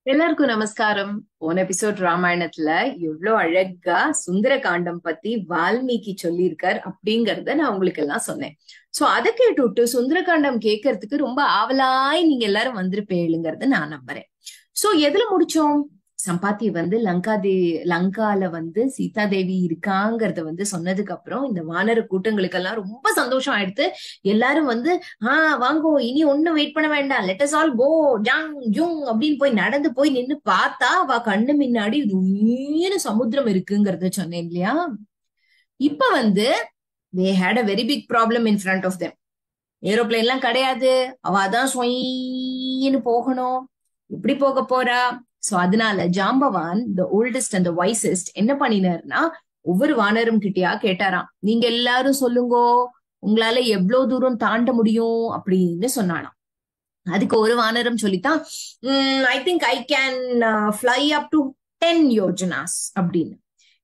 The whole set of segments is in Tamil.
எல்லாருக்கும் நமஸ்காரம். போன எபிசோட் ராமாயணத்துல எவ்வளவு அழகா சுந்தர காண்டம் பத்தி வால்மீகி சொல்லியிருக்கார் அப்படிங்கறத நான் உங்களுக்கு எல்லாம் சொன்னேன். சோ அதை கேட்டுவிட்டு சுந்தர காண்டம் கேட்கறதுக்கு ரொம்ப ஆவலாய் நீங்க எல்லாரும் வந்திருப்பீங்கிறத நான் நம்புறேன். சோ எதுல முடிச்சோம்? சம்பாத்தி லங்கால சீதா தேவி இருக்காங்கிறத சொன்னதுக்கு அப்புறம் இந்த வானர கூட்டங்களுக்கெல்லாம் ரொம்ப சந்தோஷம் ஆயிடுத்து. எல்லாரும் வாங்கோ, இனி ஒண்ணும் வெயிட் பண்ண வேண்டாம், லெட் அஸ் ஆல் கோ ஜாங் ஜூங் அப்படின்னு போய் நடந்து போய் நின்னு பார்த்தா அவ கண்ணு முன்னாடி நீன சமுத்திரம் இருக்குங்கிறத சொன்னேன் இல்லையா? இப்ப they had a very big problem in front of them. Aeroplane எல்லாம் கிடையாது, அவ அதான் சொயின்னு போகணும். எப்படி போக போறா? சோ அதனால ஜாம்பவான் the oldest and the wisest என்ன பண்ணினார்னா, ஒவ்வொரு வானரும் கிட்டயா கேட்டாராம், நீங்க எல்லாரும் சொல்லுங்கோ, உங்களால எவ்வளவு தூரம் தாண்ட முடியும் அப்படின்னு சொன்னானாம். அதுக்கு ஒரு வானரம் சொல்லித்தான், I think I can fly up to 10 yojanas அப்படின்னு.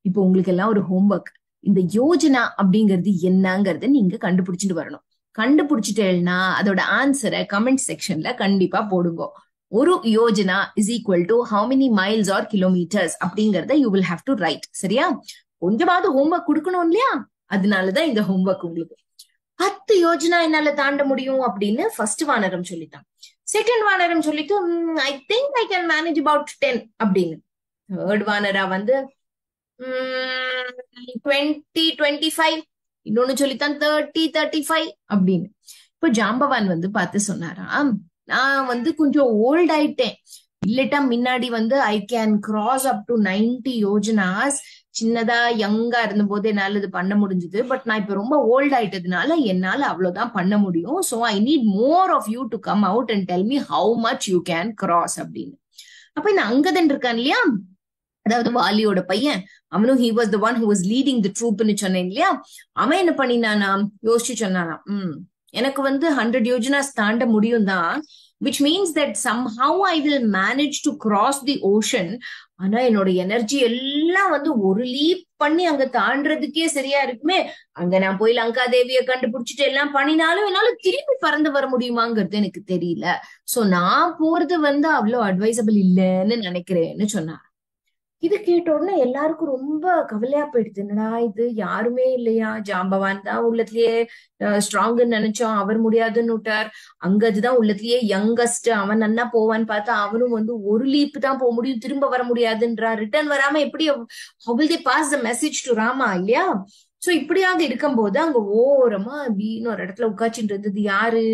இப்போ உங்களுக்கு எல்லாம் ஒரு ஹோம்ஒர்க். இந்த யோஜனா அப்படிங்கிறது என்னங்கிறத நீங்க கண்டுபிடிச்சிட்டு வரணும். கண்டுபிடிச்சிட்டேன்னா அதோட ஆன்சரை கமெண்ட் செக்ஷன்ல கண்டிப்பா போடுங்க. ஒரு யோஜனா is equal to how many miles or kilometers அப்படிங்கறத you will have to write. சரியா? கொஞ்சமாவது ஹோம்ஒர்க் கொடுக்கணும் இல்லையா? அதனாலதான் இந்த ஹோம்ஒர்க் உங்களுக்கு. 10 யோஜனா என்னால தாண்ட முடியும் அப்படின்னு ஃபர்ஸ்ட் வானரம் சொல்லித்தான். செகண்ட் வானரம் சொல்லிட்டு I think I can manage about 10 அப்படின்னு. தேர்ட் வானரா 20 25, இன்னொன்னு சொல்லித்தான் 30 35 அப்படின்னு. இப்போ ஜாம்பவான் பார்த்து சொன்னாராம், நான் கொஞ்சம் ஓல்ட் ஆயிட்டேன், இல்லட்டா முன்னாடி I can cross up to 90 yojanas. சின்னதா யங்கா இருந்த போது என்னால இது பண்ண முடிஞ்சது. பட் நான் இப்ப ரொம்ப ஓல்ட் ஆயிட்டதுனால என்னால அவ்வளவுதான் பண்ண முடியும். So I need more of you to come out and tell me how much you can cross அப்படின்னு. அப்ப இந்த அங்கதன் இருக்கான் இல்லையா, அதாவது வாலியோட பையன், அவனும் he was the one who was leading the troopன்னு சொன்னேன் இல்லையா, அவன் என்ன பண்ணினானா, யோசிச்சு சொன்னானா, எனக்கு 100 யோஜனாஸ் தாண்ட முடியும் தான், which means that somehow I will manage to cross the ocean. ஆனா என்னோட எனர்ஜி எல்லாம் ஒரு லீப் பண்ணி அங்க தாண்டறதுக்கே சரியா இருக்குமே. அங்க நான் போய் லங்கா தேவிய கண்டுபிடிச்சிட்டு எல்லாம் பண்ணினாலும் என்னால திரும்பி பறந்து வர முடியுமாங்கிறது எனக்கு தெரியல. சோ நான் போறது அவ்வளவு அட்வைசபிள் இல்லைன்னு நினைக்கிறேன்னு சொன்னார். இது கேட்ட உடனே எல்லாருக்கும் ரொம்ப கவலையா போயிடுது. என்னடா இது, யாருமே இல்லையா? ஜாம்பவான் தான் உள்ளத்திலேயே ஸ்ட்ராங்குன்னு நினைச்சோம், அவர் முடியாதுன்னு விட்டார். அங்கதுதான் உள்ளத்திலேயே யங்கஸ்ட், அவன் நன்னா போவான்னு பார்த்தா அவனும் ஒரு லீப் தான் போக முடியும், திரும்ப வர முடியாதுன்றா. ரிட்டர்ன் வராம எப்படி how will they pass the message to Rama இல்லையா? சோ இப்படியாக இருக்கும்போது அங்க ஓரமா அப்படின்னு ஒரு இடத்துல உட்காச்சிட்டு இருந்தது யாரு?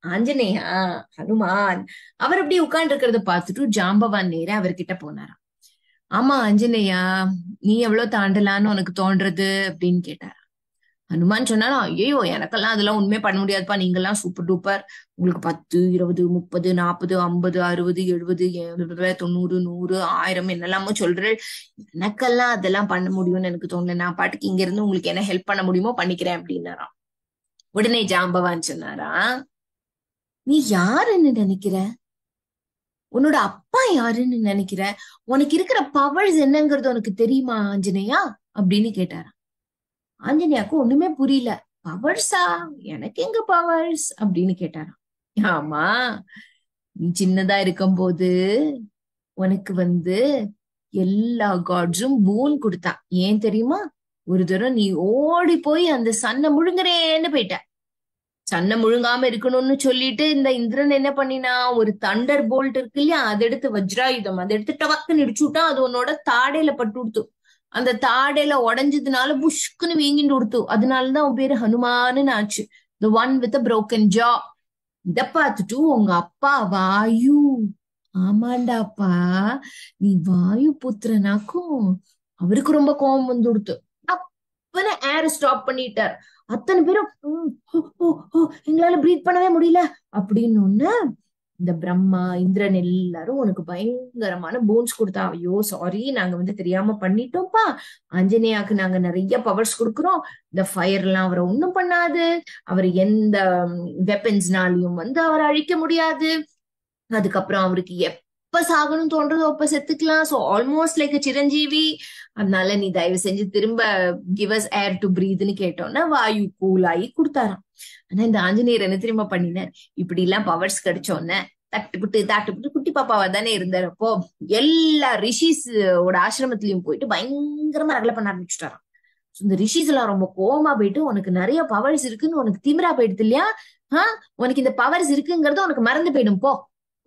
ஆஞ்சநேயா, ஹனுமான். அவர் அப்படி உட்கார்ந்து இருக்கிறத பார்த்துட்டு ஜாம்பவான் நேரா அவர்கிட்ட போனாராம். ஆமா ஆஞ்சநேயா, நீ எவ்வளவு தாண்டலான்னு உனக்கு தோன்றது அப்படின்னு கேட்டாரா. ஹனுமான் சொன்னாலும், ஐயோ எனக்கெல்லாம் அதெல்லாம் உண்மையே பண்ண முடியாதுப்பா, நீங்கெல்லாம் சூப்பர் டூப்பர், உங்களுக்கு 10 20 30 40 50 60 70 90 100 1000 என்னெல்லாமோ சொல்றேன். எனக்கெல்லாம் அதெல்லாம் பண்ண முடியும்னு எனக்கு தோணல. நான் பாட்டுக்கு இங்க இருந்து உங்களுக்கு என்ன ஹெல்ப் பண்ண முடியுமோ பண்ணிக்கிறேன் அப்படின்னாராம். உடனே ஜாம்பவான் சொன்னாரா, நீ யாருன்னு நினைக்கிற? உன்னோட அப்பா யாருன்னு நினைக்கிற? உனக்கு இருக்கிற பவர்ஸ் என்னங்கிறது உனக்கு தெரியுமா ஆஞ்சநேயா அப்படின்னு கேட்டாராம். ஆஞ்சநேயாக்கு ஒண்ணுமே புரியல. பவர்ஸா? எனக்கு எங்க பவர்ஸ் அப்படின்னு கேட்டாராம். ஆமா, நீ சின்னதா இருக்கும் போது உனக்கு எல்லா காட்ஸும் பூன் கொடுத்தா. ஏன் தெரியுமா? ஒரு தடவை நீ ஓடி போய் அந்த சன்னை முழுங்குறேன்னு போயிட்ட. சன்னை முழுங்காம இருக்கணும்னு சொல்லிட்டு இந்த இந்திரன் என்ன பண்ணினா, ஒரு தண்டர் போல்ட் இருக்கு இல்லையா, அதை எடுத்து வஜ்ராயுதம் அதை எடுத்து டவக்குன்னு இடிச்சு விட்டா. அது உன்னோட தாடையில பட்டு கொடுத்து, அந்த தாடையில உடஞ்சதுனால புஷ்குன்னு வீங்கிட்டு கொடுத்து. அதனாலதான் உன் பேரு ஹனுமான்னு ஆச்சு, the one with a broken jaw. இத பார்த்துட்டு உங்க அப்பா வாயு, ஆமாண்டாப்பா நீ வாயு புத்திரனாக்கும், அவருக்கு ரொம்ப கோபம் கொடுத்து அப்பன ஏர் ஸ்டாப் பண்ணிட்டார். அத்தனை பேரும் எங்களால பிரீத் பண்ணவே முடியல அப்படின்னு ஒண்ணு. இந்த பிரம்மா இந்திரன் எல்லாரும் உனக்கு பயங்கரமான போன்ஸ் கொடுத்தா. ஐயோ சாரி, நாங்க தெரியாம பண்ணிட்டோம்ப்பா, ஆஞ்சநேயாக்கு நாங்க நிறைய பவர்ஸ் கொடுக்குறோம், இந்த ஃபயர் எல்லாம் அவரை ஒண்ணும் பண்ணாது, அவர் எந்த வெப்பன்ஸ்னாலையும் அவரை அழிக்க முடியாது. அதுக்கப்புறம் அவருக்கு எப்ப சாகணும் தோன்றதோ அப்ப செத்துக்கலாம். சோ ஆல்மோஸ்ட் லைக் சிரஞ்சீவி. அதனால நீ தயவு செஞ்சு திரும்ப கிவ் அஸ் ஏர் டு பிரீத்னு கேட்டோம்னா வாயு கூலாயி கொடுத்தாராம். ஆனா இந்த ஆஞ்சநேயர் என்ன திரும்ப பண்ணினார், இப்படி எல்லாம் பவர்ஸ் கிடைச்சோன்ன தட்டுப்புட்டு தாட்டுப்புட்டு குட்டி பாப்பாவா தானே இருந்தாரு. அப்போ எல்லா ரிஷிஸ் ஓட ஆசிரமத்திலயும் போயிட்டு பயங்கரமா ரகலை பண்ண ஆரம்பிச்சுட்டாராம். இந்த ரிஷிஸ் எல்லாம் ரொம்ப கோவமா போயிட்டு, உனக்கு நிறைய பவர்ஸ் இருக்குன்னு உனக்கு திமிரா போயிடுது இல்லையா? உனக்கு இந்த பவர்ஸ் இருக்குங்கிறது உனக்கு மறந்து போயிடும் போ.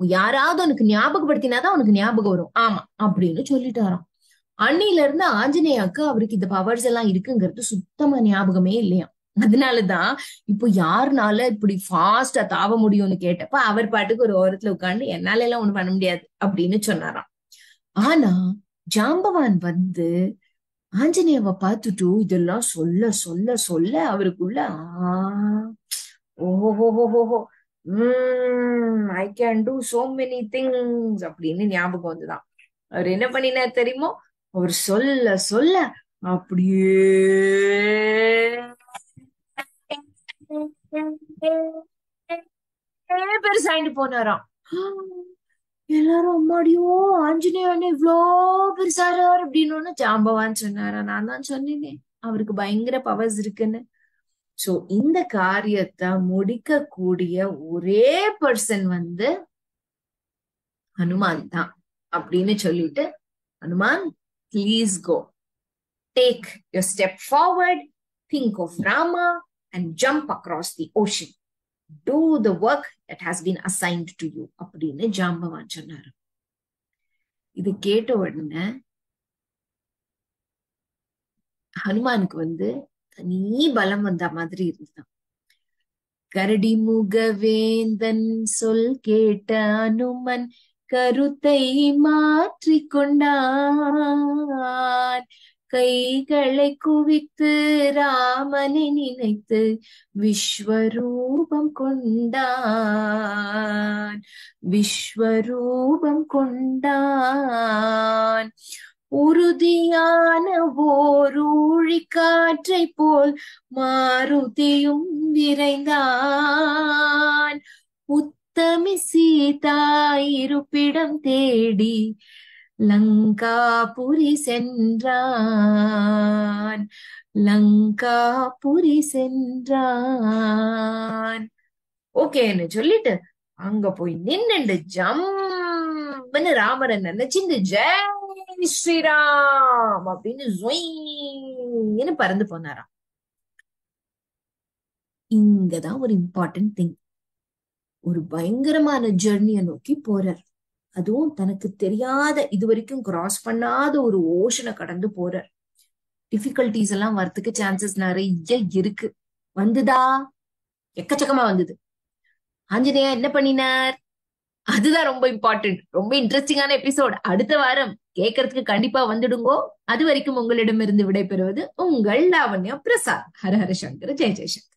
யாராவது உனக்கு ஞாபகப்படுத்தினாதான் உனக்கு ஞாபகம் வரும். ஆமா அப்படின்னு சொல்லிட்டாராம். அன்னில இருந்து ஆஞ்சநேயாக்கு அவருக்கு இந்த பவர்ஸ் எல்லாம் இருக்குங்கிறது சுத்தமா ஞாபகமே இல்லையா. அதனாலதான் இப்போ யாருனால இப்படி ஃபாஸ்டா தாவ முடியும்னு கேட்டப்ப அவர் பாட்டுக்கு ஒரு ஓரத்துல உட்காந்து என்னால எல்லாம் ஒண்ணு பண்ண முடியாது அப்படின்னு சொன்னாராம். ஆனா ஜாம்பவான் வந்து ஆஞ்சநேயவை பார்த்துட்டு இதெல்லாம் சொல்ல சொல்ல சொல்ல அவருக்குள்ள ஓஹோஹோஹோ I can do so many things அப்படின்னு ஞாபகம் வந்துதான். அவர் என்ன பண்ணினார் தெரியுமோ? அவர் சொல்ல சொல்ல அப்படியே பெருசாயிட்டு போனாராம். எல்லாரும் அம்மாடியோ ஆஞ்சநேயன் இவ்வளோ பெருசாரார் அப்படின்னு ஜாம்பவான் சொன்னாரா. நான் தான் சொன்னேனே அவருக்கு பயங்கர பவர்ஸ் இருக்குன்னு. சோ இந்த காரியத்தை முடிக்க கூடிய ஒரே பர்சன் வந்து ஹனுமான் தான் அப்படின்னு சொல்லிட்டு, Hanuman please go, take your step forward, think of Rama and jump across the ocean, do the work that has been assigned to you அப்படின்னு ஜாம்பவான் சொன்னாரு. இது கேட்ட உடனே ஹனுமானுக்கு வந்து தனி பலம் வந்த மாதிரி இருந்துதான். கரடி முகவேந்தன் சொல் கேட்ட அனுமன் கருத்தை மாற்றிக்கொண்டான். கைகளை குவித்து ராமனை நினைத்து விஸ்வரூபம் கொண்டான். விஸ்வரூபம் கொண்டான். உறுதியான ஓரூழி காற்றை போல் மாருதியும் விரைந்தான். உத்தமி சீதா இருப்பிடம் தேடி லங்காபுரி சென்றான். லங்காபுரி சென்றான். ஓகேன்னு சொல்லிட்டு அங்க போய் நின்னுண்டு ஜம்னு ராமரை நினைச்சு ஜெய் ஸ்ரீராம் அப்படின்னு ஜொயின்னு பறந்து போனாராம். இங்கதான் ஒரு இம்பார்ட்டன்ட் திங். ஒரு பயங்கரமான ஜெர்னியை நோக்கி போறார். அதுவும் தனக்கு தெரியாத, இது வரைக்கும் கிராஸ் பண்ணாத ஒரு ஓஷனை கடந்து போறார். டிஃபிகல்டிஸ் எல்லாம் வரத்துக்கு சான்சஸ் நிறைய இருக்கு. வந்துதா? எக்கச்சக்கமா வந்தது. ஆஞ்சநேயா என்ன பண்ணினார்? அதுதான் ரொம்ப இம்பார்ட்டன்ட். ரொம்ப இன்ட்ரெஸ்டிங்கான எபிசோட். அடுத்த வாரம் கேட்கறதுக்கு கண்டிப்பா வந்துடுங்கோ. அது வரைக்கும் உங்களிடமிருந்து விடைபெறுவது உங்கள் லாவண்யா பிரசாத். ஹர ஹர சங்கர், ஜெய ஜெயசங்கர்.